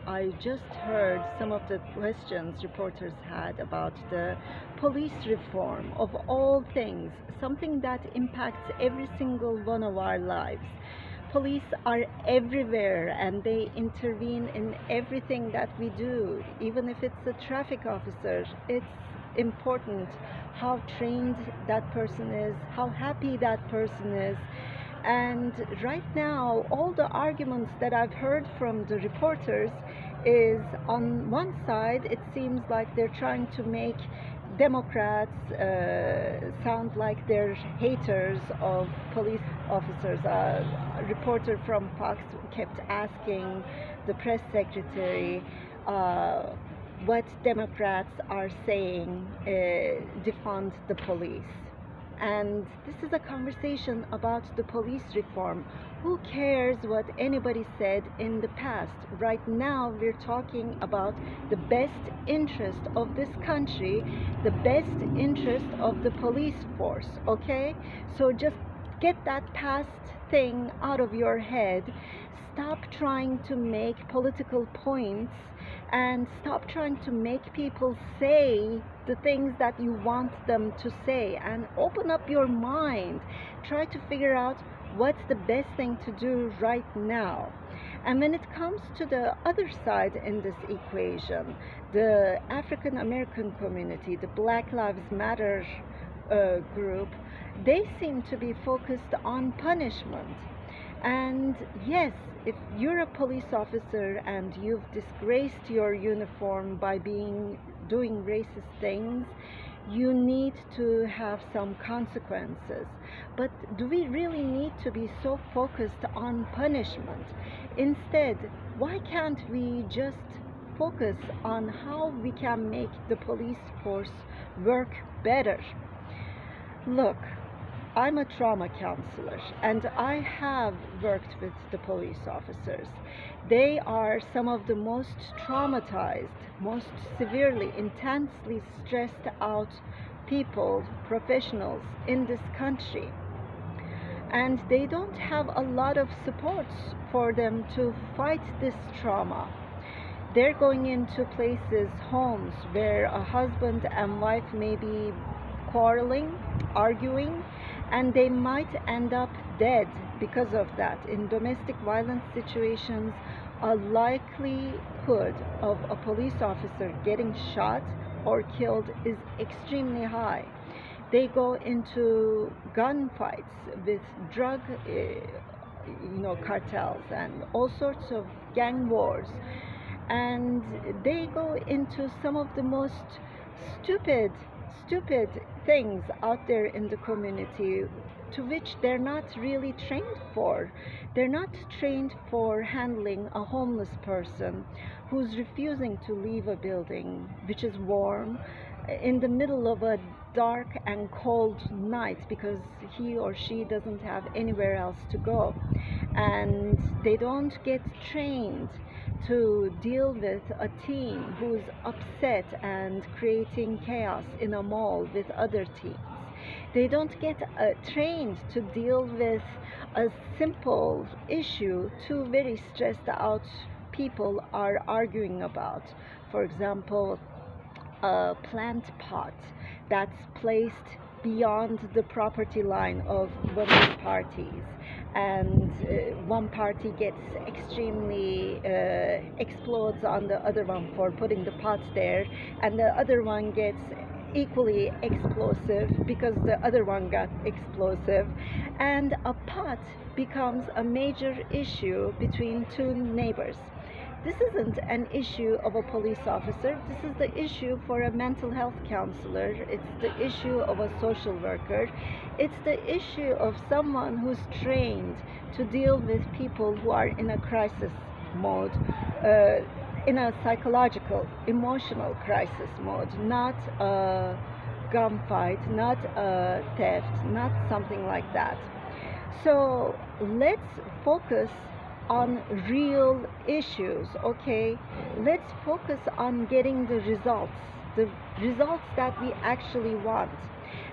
I just heard some of the questions reporters had about the police reform of all things, something that impacts every single one of our lives. Police are everywhere and they intervene in everything that we do. Even if it's a traffic officer, it's important how trained that person is, how happy that person is. And right now, all the arguments that I've heard from the reporters is, on one side, it seems like they're trying to make Democrats sound like they're haters of police officers. A reporter from Fox kept asking the press secretary what Democrats are saying defund the police. And this is a conversation about the police reform. Who cares what anybody said in the past? Right now, we're talking about the best interest of this country, the best interest of the police force, okay? So just get that past thing out of your head. Stop trying to make political points and stop trying to make people say the things that you want them to say, and open up your mind. Try to figure out what's the best thing to do right now. And when it comes to the other side in this equation, the African American community, the Black Lives Matter group, they seem to be focused on punishment. And yes, if you're a police officer and you've disgraced your uniform by doing racist things, you need to have some consequences. But do we really need to be so focused on punishment? Instead, why can't we just focus on how we can make the police force work better? Look, I'm a trauma counselor and I have worked with the police officers. They are some of the most traumatized, most severely, intensely stressed out people, professionals in this country. And they don't have a lot of support for them to fight this trauma. They're going into places, homes, where a husband and wife may be quarreling, arguing, and they might end up dead because of that. In domestic violence situations, a likelihood of a police officer getting shot or killed is extremely high. They go into gunfights with drug cartels and all sorts of gang wars, and they go into some of the most stupid things out there in the community, to which they're not really trained for. They're not trained for handling a homeless person who's refusing to leave a building which is warm in the middle of a dark and cold night because he or she doesn't have anywhere else to go. And they don't get trained to deal with a teen who's upset and creating chaos in a mall with other teens. They don't get trained to deal with a simple issue two very stressed out people are arguing about. For example, a plant pot that's placed beyond the property line of one of the parties, and one party gets extremely explodes on the other one for putting the pot there, and the other one gets equally explosive because the other one got explosive, and a pot becomes a major issue between two neighbors. This isn't an issue of a police officer. This is the issue for a mental health counselor. It's the issue of a social worker. It's the issue of someone who's trained to deal with people who are in a crisis mode, in a psychological, emotional crisis mode, not a gunfight, not a theft, not something like that. So let's focus on real issues, okay? Let's focus on getting the results that we actually want.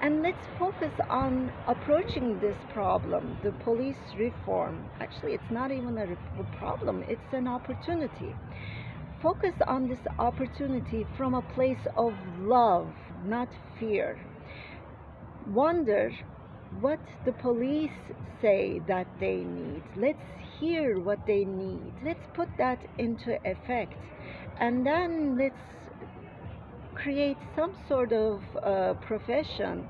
And let's focus on approaching this problem, the police reform. Actually, it's not even a problem, it's an opportunity. focus on this opportunity from a place of love, not fear. Wonder what the police say that they need. Let's hear what they need. Let's put that into effect. And then let's create some sort of profession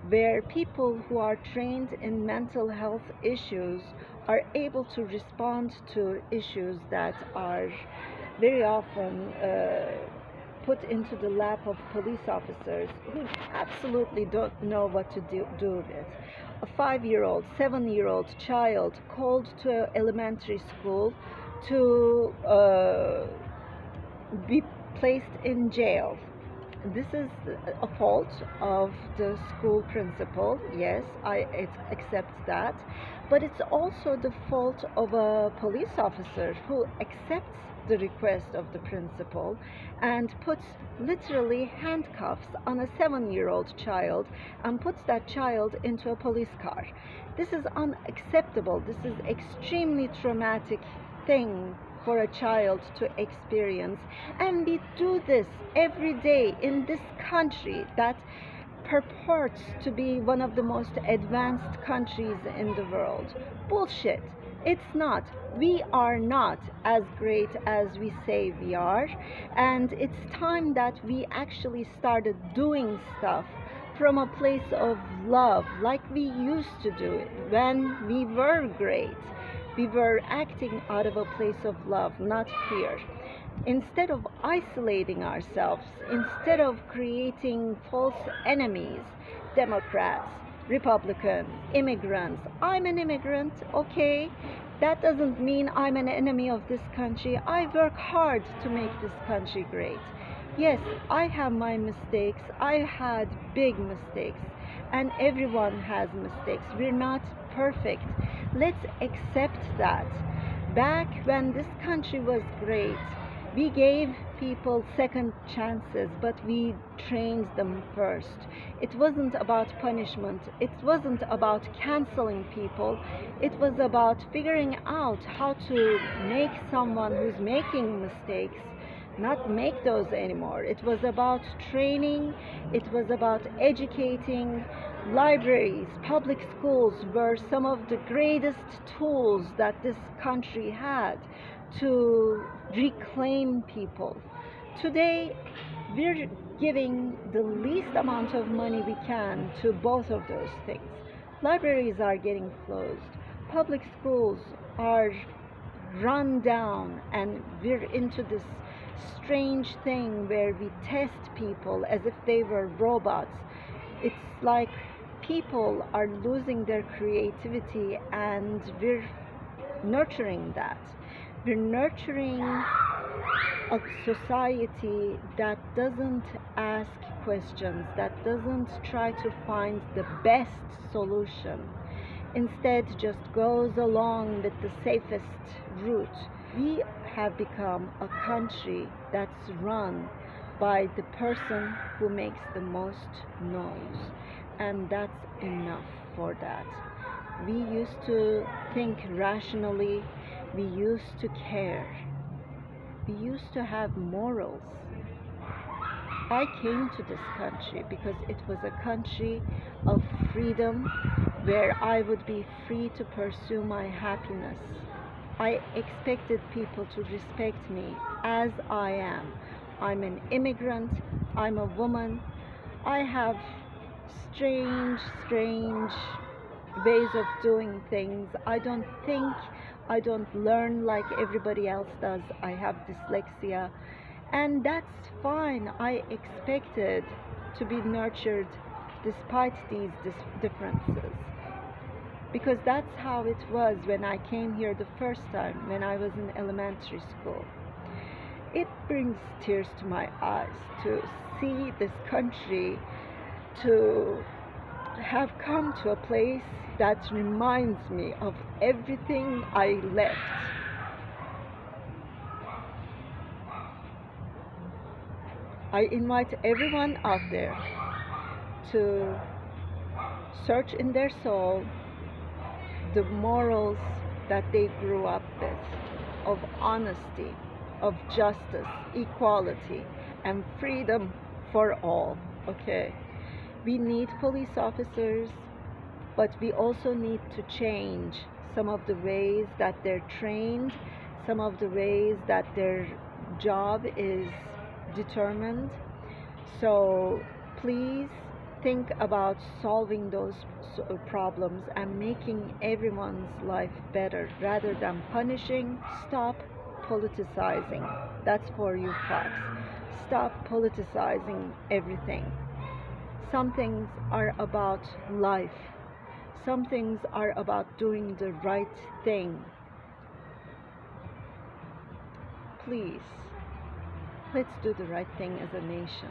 where people who are trained in mental health issues are able to respond to issues that are very often put into the lap of police officers who absolutely don't know what to do with. A 5-year-old, 7-year-old child called to elementary school to be placed in jail. This is a fault of the school principal. Yes, I accept that. But it's also the fault of a police officer who accepts the request of the principal and puts literally handcuffs on a 7-year-old child and puts that child into a police car. This is unacceptable. This is extremely traumatic thing for a child to experience, and we do this every day in this country that purports to be one of the most advanced countries in the world. Bullshit. It's not. We are not as great as we say we are, and it's time that we actually started doing stuff from a place of love like we used to do it when we were great. We were acting out of a place of love, not fear. Instead of isolating ourselves, instead of creating false enemies, Democrats, Republicans, immigrants. I'm an immigrant, okay? That doesn't mean I'm an enemy of this country. I work hard to make this country great. Yes, I have my mistakes. I had big mistakes, and everyone has mistakes. We're not perfect. Let's accept that. Back when this country was great, we gave people second chances, but we trained them first. It wasn't about punishment. It wasn't about canceling people. It was about figuring out how to make someone who's making mistakes not make those anymore. It was about training. It was about educating. Libraries, public schools were some of the greatest tools that this country had to reclaim people. Today, we're giving the least amount of money we can to both of those things. Libraries are getting closed. Public schools are run down, and we're into this strange thing where we test people as if they were robots. It's like people are losing their creativity, and we're nurturing that. We're nurturing a society that doesn't ask questions, that doesn't try to find the best solution. Instead, just goes along with the safest route. We have become a country that's run by the person who makes the most noise, and that's enough for that. We used to think rationally, we used to care, we used to have morals. I came to this country because it was a country of freedom where I would be free to pursue my happiness. I expected people to respect me as I am. I'm an immigrant, I'm a woman, I have strange ways of doing things. I don't think, I don't learn like everybody else does. I have dyslexia, and that's fine. I expected to be nurtured despite these differences, because that's how it was when I came here the first time, when I was in elementary school. It brings tears to my eyes to see this country to have come to a place that reminds me of everything I left. I invite everyone out there to search in their soul the morals that they grew up with, of honesty, of justice, equality, and freedom for all. Okay? We need police officers, but we also need to change some of the ways that they're trained, some of the ways that their job is determined. So please think about solving those problems and making everyone's life better rather than punishing. Stop politicizing. That's for you, Fox. Stop politicizing everything. Some things are about life. Some things are about doing the right thing. Please, let's do the right thing as a nation.